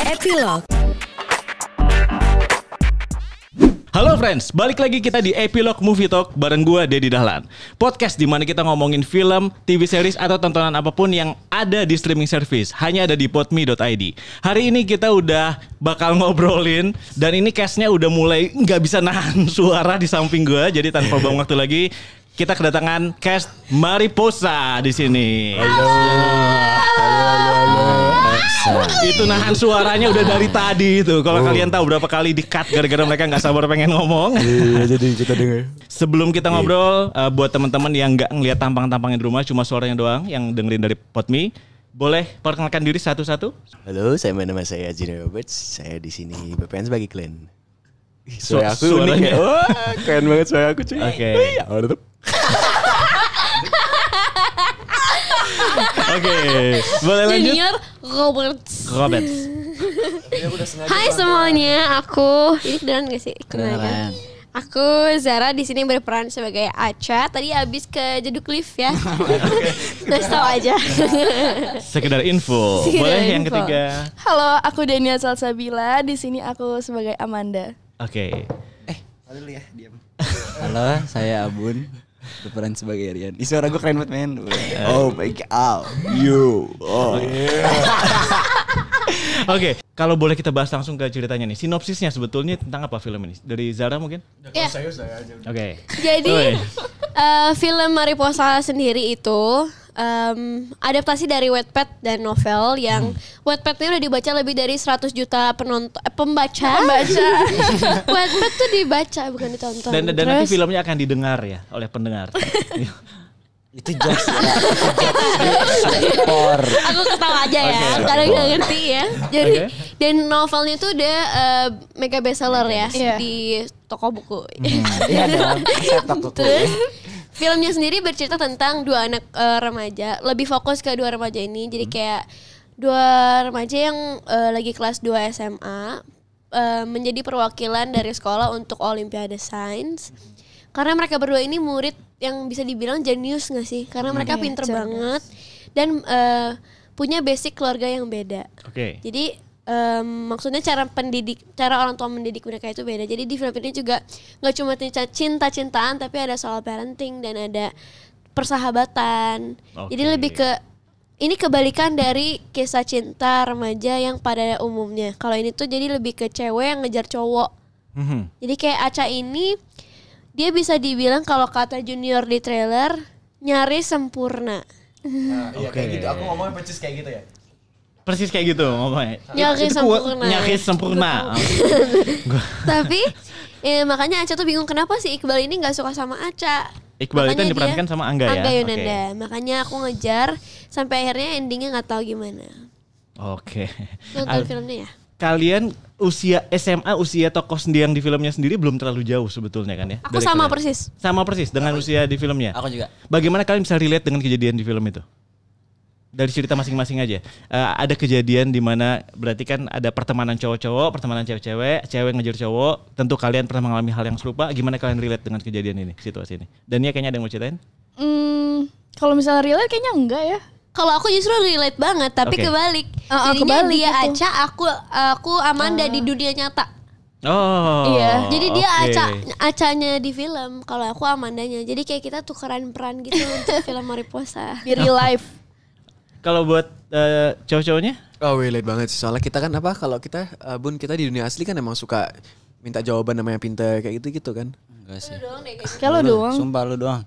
Epilog. Halo friends, balik lagi kita di Epilog Movie Talk bareng gue Dedi Dahlan. Podcast di mana kita ngomongin film, TV series atau tontonan apapun yang ada di streaming service. Hanya ada di podme.id. Hari ini kita udah bakal ngobrolin dan ini cast-nya udah mulai nggak bisa nahan suara di samping gue. Jadi tanpa buang waktu lagi, kita kedatangan cast Mariposa di sini. Itu nahan suaranya udah dari tadi itu. Kalau kalian tahu berapa kali di-cut gara-gara mereka nggak sabar pengen ngomong. Iya, jadi kita dengar. Sebelum kita ngobrol, buat teman-teman yang nggak ngelihat tampang-tampangnya di rumah, cuma suaranya doang yang dengerin dari Podme, boleh perkenalkan diri satu-satu. Halo, nama saya Junior Roberts. Saya di sini berperan sebagai Glenn. Suara aku Suaranya. unik ya. Wah, keren banget suara aku cuy. Oke. Oke, boleh lanjut. Junior Roberts. Roberts. Hai semuanya, aku ini kedengeran gak sih? Kedengeran. Aku Zara di sini berperan sebagai Acha. Tadi abis ke Jeduk Lift ya. Ngasih tau aja. Sekedar info. Sekedar Boleh yang info. ketiga. Halo, aku Dania Salsabila. Di sini aku sebagai Amanda. Oke. Halo, saya Abun. Berperan sebagai Rian. Ih, suara gue keren banget, men. Oh my god. You. Oh. Oke, kalau boleh kita bahas langsung ke ceritanya nih. Sinopsisnya sebetulnya tentang apa film ini? Dari Zara mungkin? Ya. Oke. Jadi Oi. film Mariposa sendiri itu adaptasi dari Wattpad dan novel yang Wattpadnya udah dibaca lebih dari 100 juta pembaca. Wattpad tuh dibaca bukan ditonton. Dan nanti filmnya akan didengar ya oleh pendengar. Itu jokes ya. Itu por. Aku ketawa aja ya, Oke. karena nggak ngerti ya. Jadi Oke. dan novelnya tuh udah mega bestseller ya Iya. di toko buku. Iya dong. Setok tuh. Terus filmnya sendiri bercerita tentang dua anak remaja, lebih fokus ke dua remaja ini. Jadi kayak dua remaja yang lagi kelas 2 SMA menjadi perwakilan dari sekolah untuk Olimpiade Sains. Karena mereka berdua ini murid yang bisa dibilang jenius gak sih? Karena mereka pinter banget dan punya basic keluarga yang beda. Oke. Jadi maksudnya cara orang tua mendidik mereka itu beda. Jadi di film ini juga nggak cuma cinta-cintaan, tapi ada soal parenting dan ada persahabatan. Oke. Jadi lebih ke ini kebalikan dari kisah cinta remaja yang pada umumnya. Kalau ini tuh jadi lebih ke cewek yang ngejar cowok. Mhm. Jadi kayak Acha ini dia bisa dibilang kalau kata Junior di trailer nyaris sempurna. Iya kayak gitu. Aku ngomongnya persis kayak gitu ya. Persis kayak gitu ngomongnya. Nyaris Itu kuat, sempurna. nyaris sempurna. Tapi makanya Acha tuh bingung kenapa sih Iqbal ini nggak suka sama Acha. Iqbal itu Makanya yang diperankan dia- sama Angga ya? Angga Oke. Yunanda. Makanya aku ngejar sampai akhirnya endingnya nggak tahu gimana. Oke. Nonton filmnya ya. Kalian usia SMA, usia tokoh sendiri yang di filmnya sendiri belum terlalu jauh sebetulnya kan ya? Aku Dari sama kalian. persis. Sama persis dengan usia di filmnya. Aku juga. Bagaimana kalian bisa relate dengan kejadian di film itu? Dari cerita masing-masing aja. Ada kejadian di mana berarti kan ada pertemanan cowok-cowok, pertemanan cewek-cewek, cewek ngejar cowok. Tentu kalian pernah mengalami hal yang serupa. Gimana kalian relate dengan kejadian ini, situasi ini? Dan ya kayaknya ada yang mau ceritain? Kalau misalnya relate kayaknya enggak ya. Kalau aku justru relate banget, tapi Oke. kebalik. Jadinya Jadinya kebalik dia gitu. Acha, aku Amanda di dunia nyata. Oh. Iya. Jadi dia oke. Acanya di film, kalau aku Amandanya. Jadi kayak kita tukeran peran gitu untuk film Mariposa. Di real life. Kalau buat cowok-cowoknya? Oh relate banget sih. Soalnya kita kan apa kalau kita Bun kita di dunia asli kan emang suka minta jawaban sama yang pintar kayak gitu kan. Enggak sih. Kayak lo doang. Sumpah lu doang.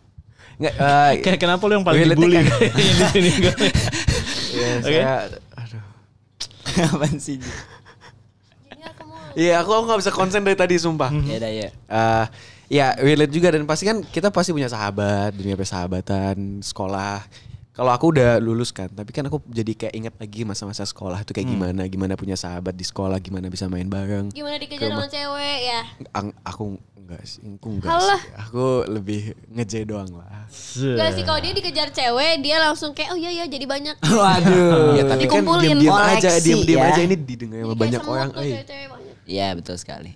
Enggak Kayak kenapa lu yang paling relate dibully kan? di sini? Iya, Oke. saya aduh. Apaan sih? Iya, aku enggak bisa konsen dari tadi sumpah. Ya dah ya. Ya relate juga dan pasti kan kita pasti punya sahabat, dunia persahabatan, sekolah. Kalau aku udah lulus kan, tapi kan aku jadi kayak inget lagi masa-masa sekolah itu kayak gimana punya sahabat di sekolah, gimana bisa main bareng. Gimana dikejar sama cewek ya? Aku enggak sih, aku enggak Halah. sih. Aku lebih ngeje doang lah. Gak sih, kalau dia dikejar cewek, dia langsung kayak oh iya jadi banyak. Waduh. Ya tapi kan Dikumpulin. diam-diam aja, Koleksi, diam-diam ya. aja ini didengar sama Jadi banyak kayak orang. semut tuh, cewek-cewek banyak. Iya, betul sekali.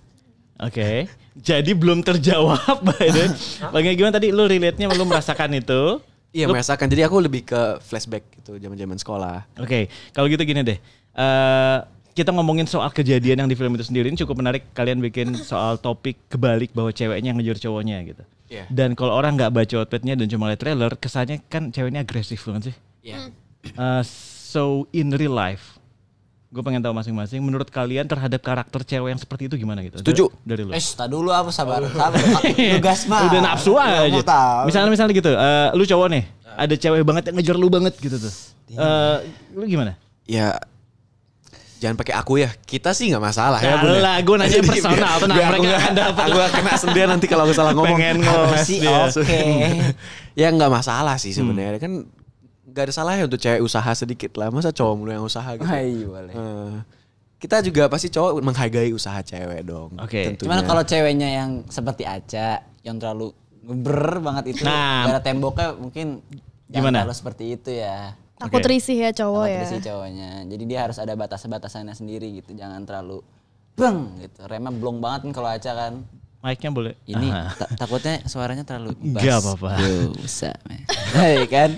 Oke. Jadi belum terjawab by the way. Bagaimana gimana tadi lu relate-nya lu merasakan itu? Iya Lu- merasakan. Jadi aku lebih ke flashback gitu zaman-zaman sekolah. Oke, kalau gitu gini deh. kita ngomongin soal kejadian yang di film itu sendiri, ini cukup menarik kalian bikin soal topik kebalik bahwa ceweknya yang ngejar cowoknya gitu. Iya. Dan kalau orang nggak baca outfitnya dan cuma lihat trailer, kesannya kan ceweknya agresif banget sih. Iya. So in real life, gue pengen tahu masing-masing menurut kalian terhadap karakter cewek yang seperti itu gimana gitu. Setuju. Dari lu. Tak dulu apa sabar. Lu gas mah. Udah nafsu Nggak aja. mau tahu. Misalnya gitu, lu cowok nih, ada cewek banget yang ngejar lu banget gitu tuh. Lu gimana? Ya jangan pakai aku ya. Kita sih nggak masalah ya. Ya lah, gue nanya personal, tenang, mereka akan dapat. Aku kena sendirian nanti kalau aku salah ngomong. Pengen Apa ngeles sih? dia. Oke. Ya nggak masalah sih sebenarnya. Kan nggak ada salahnya untuk cewek usaha sedikit lah. Masa cowok mulu yang usaha gitu. Hai, boleh. Kita juga pasti cowok menghargai usaha cewek dong. Oke. Tentunya. Cuman kalau ceweknya yang seperti Aca yang terlalu ngeber banget itu, Nah. gara temboknya mungkin Gimana? jangan terlalu seperti itu ya. Takut Oke. risih ya cowok Takut ya. risih cowoknya. Jadi dia harus ada batas-batasannya sendiri gitu. Jangan terlalu bang gitu. Remnya blong banget kan kalau Aca kan. Mic-nya boleh. Ini Aha. takutnya suaranya terlalu bass. Nggak apa-apa. Bisa, men. Hai kan?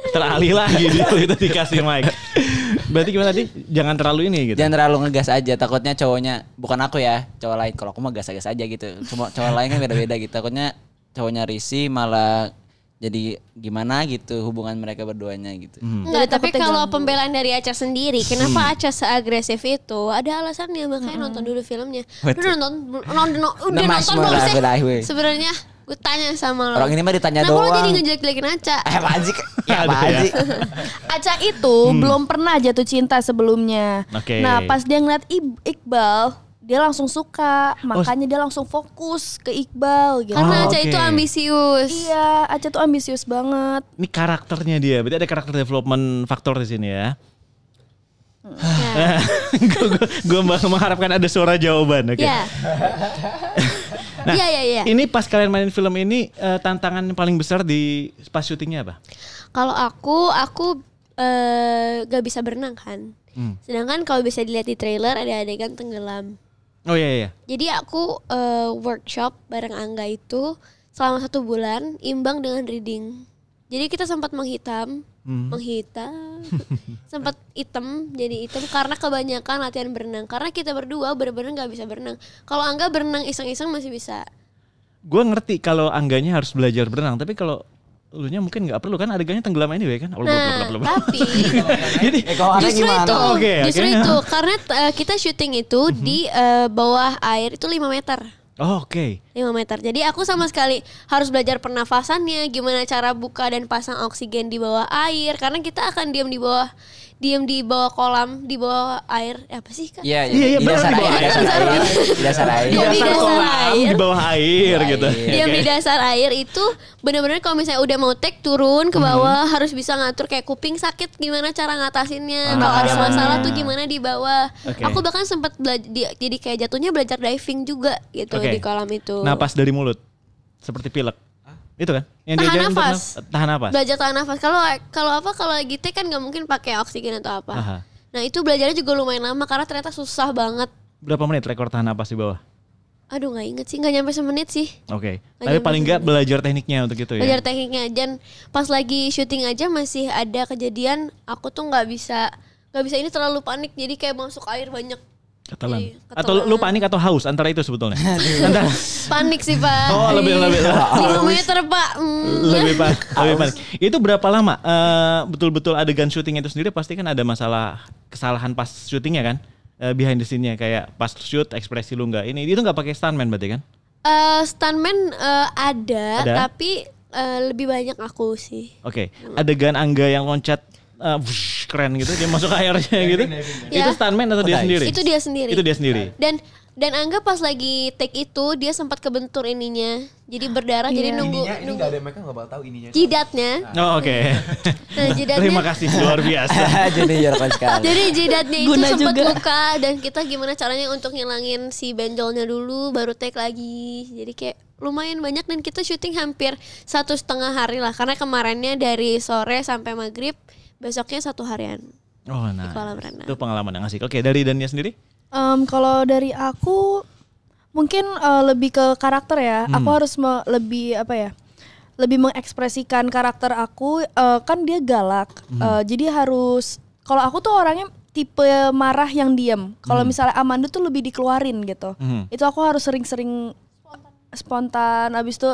Teralih lagi dia itu dikasih mic. Berarti gimana tadi? Jangan terlalu ini gitu. Jangan terlalu ngegas aja. Takutnya cowoknya, bukan aku ya, cowok lain. Kalau aku mah gas-gas aja gitu. Cuma cowok lain kan beda-beda gitu. Takutnya cowoknya risih malah jadi gimana gitu hubungan mereka berduanya gitu. Enggak, tapi takutnya kalau ganggu. pembelaan dari Aca sendiri, kenapa Aca seagresif itu? Ada alasannya, makanya nonton dulu filmnya. Udah nonton Nah, Mas, belum malah sih? belahi, weh. Sebenarnya gue tanya sama lo. Orang ini mah ditanya Kenapa lo doang. jadi ngejelek-jelekin Aca? Apaan sih? Ya Aduh, apaan ya. sih? Aca itu belum pernah jatuh cinta sebelumnya. Oke. Nah pas dia ngeliat Iqbal, dia langsung suka. Makanya dia langsung fokus ke Iqbal gitu. Karena Aca oke. itu ambisius. Iya, Aca tuh ambisius banget. Ini karakternya dia. Berarti ada karakter development faktor di sini ya. Ya. Gue mengharapkan ada suara jawaban. Oke. Ya. Iya. Ini pas kalian mainin film ini tantangan yang paling besar di pas syutingnya apa? Kalau aku gak bisa berenang kan. Sedangkan kalau bisa dilihat di trailer ada adegan tenggelam. Oh iya. Jadi aku workshop bareng Angga itu selama 1 bulan imbang dengan reading. Jadi kita sempat menghitam, sempat hitam jadi hitam karena kebanyakan latihan berenang. Karena kita berdua bener-bener nggak bisa berenang. Kalau Angga berenang iseng-iseng masih bisa. Gue ngerti kalau Angganya harus belajar berenang, tapi kalau elunya mungkin nggak perlu kan adegannya tenggelam anyway kan? Nah, tapi Jadi justru gimana? itu, Oke. justru itu karena kita syuting itu di bawah air itu 5 meter. Oh, oke. 5 meter. Jadi aku sama sekali harus belajar pernafasannya, gimana cara buka dan pasang oksigen di bawah air karena kita akan diam di bawah kolam, di bawah air. Apa sih, Kak? Iya, Iya, di benar, dasar di bawah air, air. di dasar air. Diam di dasar air. Di bawah air gitu. Diam di dasar air itu benar-benar kalau misalnya udah mau take turun ke bawah harus bisa ngatur kayak kuping sakit gimana cara ngatasinnya. Kalau ada masalah tuh gimana di bawah. Oke. Aku bahkan sempat jadi kayak jatuhnya belajar diving juga gitu Oke. di kolam itu. Napas dari mulut. Seperti pilek. Itu kan? Yang Tahan diajarin untuk nafas. tahan nafas. Belajar tahan nafas. Kalau lagi take kan nggak mungkin pakai oksigen atau apa. Aha. Nah itu belajarnya juga lumayan lama karena ternyata susah banget. Berapa menit rekor tahan nafas di bawah? Aduh nggak inget sih, nggak nyampe semenit sih. Oke. Nggak Tapi nyampe paling nggak semenit. belajar tekniknya untuk itu ya. Belajar tekniknya dan pas lagi syuting aja masih ada kejadian aku tuh nggak bisa ini terlalu panik jadi kayak masuk air banyak. Ketelan. Jadi, Atau lu panik atau haus antara itu sebetulnya. Antara Panik sih Pak. Oh, lebih 5 meter Pak. lebih panik. Itu berapa lama? Betul-betul adegan syuting itu sendiri pasti kan ada kesalahan pas syutingnya kan? Behind the scene-nya kayak pas shoot ekspresi lu nggak ini itu nggak pakai stuntman berarti kan? Stuntman ada tapi lebih banyak aku sih. Oke. Adegan Angga yang loncat wush, keren gitu dia masuk airnya gitu. Ya. Itu stuntman atau dia sendiri? Itu dia sendiri. Itu dia sendiri. Dan Angga pas lagi take itu dia sempat kebentur ininya. Jadi berdarah jadi nunggu ada mereka nggak bakal tahu ininya. jidatnya. Oh, oke. Nah, jidatnya Terima kasih luar biasa. Jadi jorokon sekali. Jadi jidatnya itu Guna sempat juga. luka dan kita gimana caranya untuk ngilangin si benjolnya dulu baru take lagi. Jadi kayak lumayan banyak dan kita syuting hampir 1,5 hari lah karena kemarinnya dari sore sampai maghrib, besoknya 1 harian. Oh, nah. kolam renang. Itu pengalaman yang asik. Oke, dari Dania sendiri? Kalau dari aku mungkin lebih ke karakter ya. Aku harus lebih mengekspresikan karakter aku. Kan dia galak. Jadi harus kalau aku tuh orangnya tipe marah yang diam. Kalau misalnya Amanda tuh lebih dikeluarin gitu. Itu aku harus sering-sering spontan. Abis itu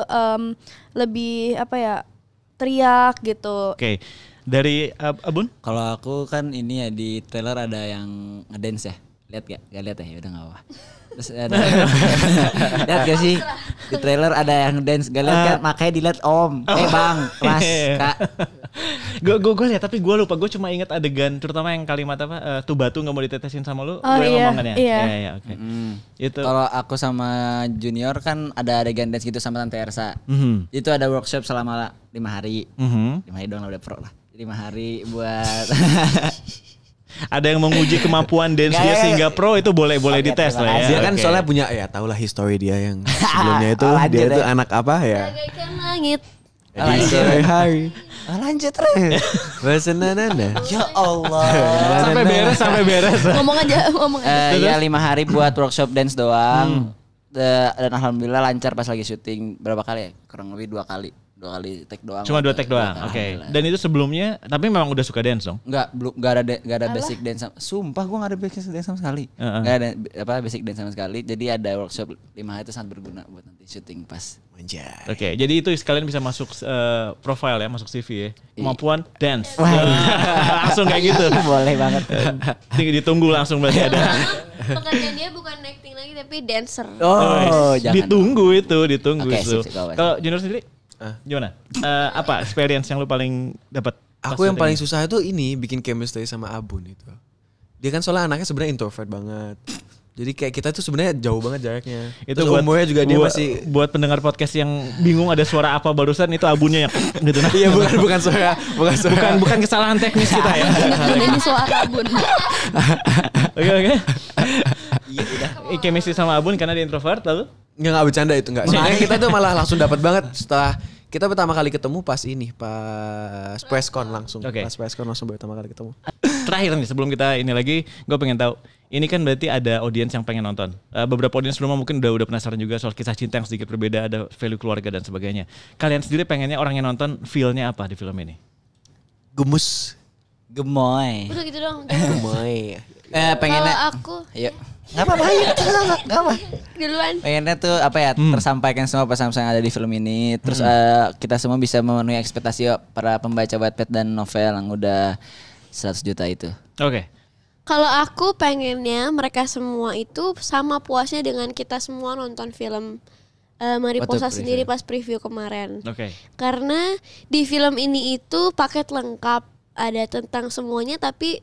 lebih apa ya, teriak gitu. Oke. Dari Abun? Kalau aku kan ini ya di trailer ada yang ngedance ya. Lihat gak? Gak lihat ya, udah gak apa. Terus ada lihat gak sih? Di trailer ada yang dance, gak lihat kan? Makanya dilihat Om. Bang, Mas, Kak. Gue lihat tapi gue lupa. Gue cuma ingat adegan terutama yang kalimat apa tuh batu nggak mau ditetesin sama lu. Oh, Gue iya, ngomong kan ya. iya. Iya, oke. Itu. Kalau aku sama Junior kan ada adegan dance gitu sama Tante Ersa. Itu ada workshop selama 5 hari. 5 hari doang lah, udah pro lah. 5 hari buat ada yang menguji kemampuan dance-nya sehingga pro, itu boleh dites lah ya. Dia kan Oke. soalnya punya ya tahulah history dia yang sebelumnya itu dia itu anak apa ya? Bagaikan langit. Di sore hari. lanjut Re. Bersenanana. Ya Allah. sampai beres. Ngomong aja. Ya 5 hari buat workshop dance doang. Dan alhamdulillah lancar pas lagi syuting. Berapa kali ya? Kurang lebih 2 kali. 2 kali take doang. Cuma 2 take doang. Oke. Dan itu sebelumnya tapi memang udah suka dance dong? Enggak ada basic dance. Sumpah gua enggak ada basic dance sama sekali. Enggak ada basic dance sama sekali. Jadi ada workshop 5 hari itu sangat berguna buat nanti syuting pas. Manjay. Oke, jadi itu sekalian bisa masuk profile ya, masuk CV ya. Kemampuan dance. Langsung kayak gitu. Boleh banget. Ditunggu langsung berarti ada. Pekerjaan dia bukan acting lagi tapi dancer. Oh, jangan. Ditunggu itu. Oke, itu. sip, kawan. Kalau Junior sendiri gimana? Apa experience yang lu paling dapat? Aku yang paling susah itu ini bikin chemistry sama Abun itu. Dia kan soalnya anaknya sebenarnya introvert banget. Jadi kayak kita tuh sebenarnya jauh banget jaraknya. Itu terus umurnya juga dia masih buat pendengar podcast yang bingung ada suara apa barusan, itu Abunnya yang gitu. Iya bukan suara. Bukan kesalahan teknis kita ya. Ini suara Abun. Oke. Chemistry sama Abun karena dia introvert lalu? Nggak bercanda itu nggak. Sebenarnya kita tuh malah langsung dapat banget setelah kita pertama kali ketemu pas presscon langsung. Oke. Pas presscon langsung pertama kali ketemu. Terakhir nih sebelum kita ini lagi, gue pengen tahu. Ini kan berarti ada audiens yang pengen nonton. Beberapa audiens rumah mungkin udah penasaran juga soal kisah cinta yang sedikit berbeda, ada value keluarga dan sebagainya. Kalian sendiri pengennya orang yang nonton feel-nya apa di film ini? Gemus. Gemoy. Udah gitu dong. Gemoy. Pengennya. Kalau aku Ayo. Enggak apa-apa, ayo. Enggak apa. duluan. Pengennya tuh apa ya, tersampaikan semua pesan-pesan yang ada di film ini. Terus kita semua bisa memenuhi ekspektasi para pembaca Wattpad dan novel yang udah 100 juta itu. Oke. Kalau aku pengennya mereka semua itu sama puasnya dengan kita semua nonton film Mariposa Waktu sendiri pas preview kemarin. Oke. Karena di film ini itu paket lengkap, ada tentang semuanya tapi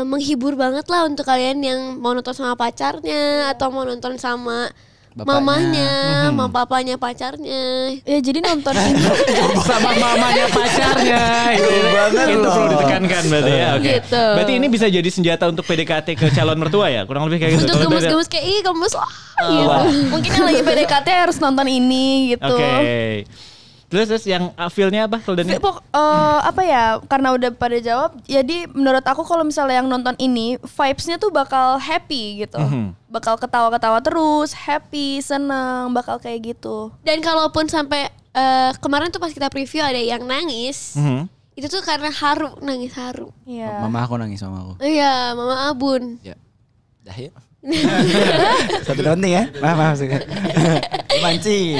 menghibur banget lah untuk kalian yang mau nonton sama pacarnya atau mau nonton sama Bapaknya. mamanya, sama papanya pacarnya. Ya jadi nonton ini. Sama mamanya pacarnya. Itu perlu ditekankan berarti ya. Oke. Gitu. Berarti ini bisa jadi senjata untuk PDKT ke calon mertua ya? Kurang lebih kayak gitu. Untuk Kalau beda- gemes-gemes kayak ih gemes lah gitu. Mungkin yang lagi PDKT harus nonton ini gitu. Oke. Terus yang feel-nya apa kalau Dani? Apa ya, karena udah pada jawab, jadi menurut aku kalau misalnya yang nonton ini vibes-nya tuh bakal happy gitu, bakal ketawa-ketawa terus, happy, seneng, bakal kayak gitu. Dan kalaupun sampai kemarin tuh pas kita preview ada yang nangis, itu tuh karena haru, nangis haru. Iya. Mama aku nangis sama aku. Iya, Mama Abun. Ya. Dah yuk. Satu ronde ya. Maaf. Mancing.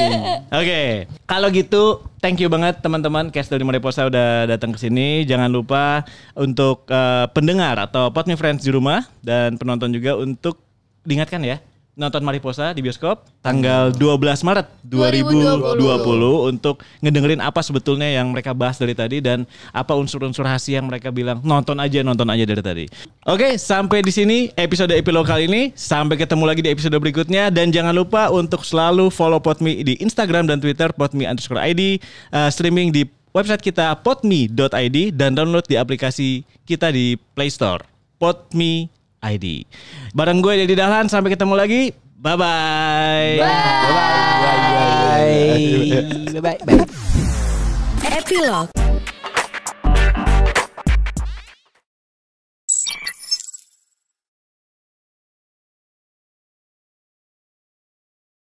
Oke, kalau gitu thank you banget teman-teman cast dari Mariposa udah datang ke sini. Jangan lupa untuk pendengar atau Pod Me Friends di rumah dan penonton juga untuk diingatkan ya, nonton Mariposa di bioskop tanggal 12 Maret 2020 untuk ngedengerin apa sebetulnya yang mereka bahas dari tadi dan apa unsur-unsur rahasia yang mereka bilang nonton aja dari tadi. Oke, sampai di sini episode epilog kali ini. Sampai ketemu lagi di episode berikutnya dan jangan lupa untuk selalu follow Podme di Instagram dan Twitter podme_id, streaming di website kita podme.id dan download di aplikasi kita di Play Store Podme ID. Bareng gue Dedi Dahlan, sampai ketemu lagi. Bye-bye. Bye. Bye. Bye. Epilog.